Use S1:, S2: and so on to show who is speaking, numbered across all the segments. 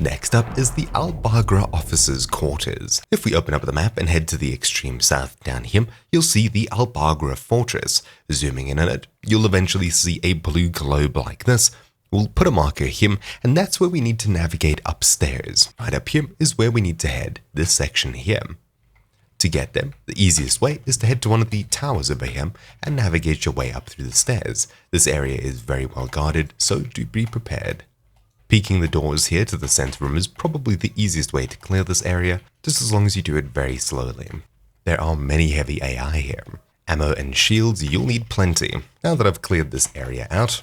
S1: Next up is the Bagra Officers Quarters. If we open up the map and head to the extreme south down here, you'll see the Bagra Fortress. Zooming in on it, you'll eventually see a blue globe like this. We'll put a marker here, and that's where we need to navigate upstairs. Right up here is where we need to head, this section here. To get there, the easiest way is to head to one of the towers over here and navigate your way up through the stairs. This area is very well guarded, so do be prepared. Peeking the doors here to the center room is probably the easiest way to clear this area, just as long as you do it very slowly. There are many heavy AI here. Ammo and shields, you'll need plenty. Now that I've cleared this area out,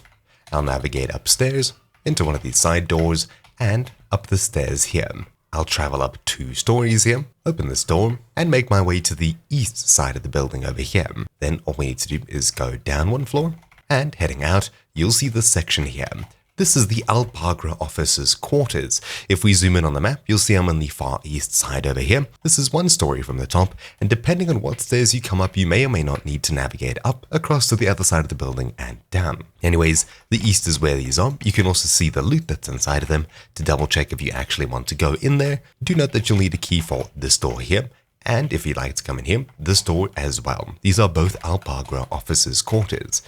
S1: I'll navigate upstairs, into one of these side doors, and up the stairs here. I'll travel up 2 stories here, open this door, and make my way to the east side of the building over here. Then all we need to do is go down 1 floor, and heading out, you'll see this section here. This is the Bagra Officers Quarters. If we zoom in on the map, you'll see I'm on the far east side over here. This is 1 story from the top, and depending on what stairs you come up, you may or may not need to navigate up, across to the other side of the building, and down. Anyways, the east is where these are. You can also see the loot that's inside of them. To double check if you actually want to go in there, do note that you'll need a key for this door here. And if you'd like to come in here, this door as well. These are both Bagra Officers Quarters.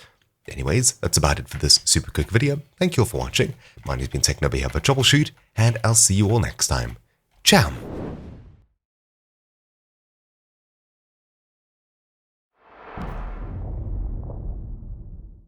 S1: Anyways, that's about it for this super quick video. Thank you all for watching. My name's been Techno here for Troubleshoot, and I'll see you all next time. Ciao!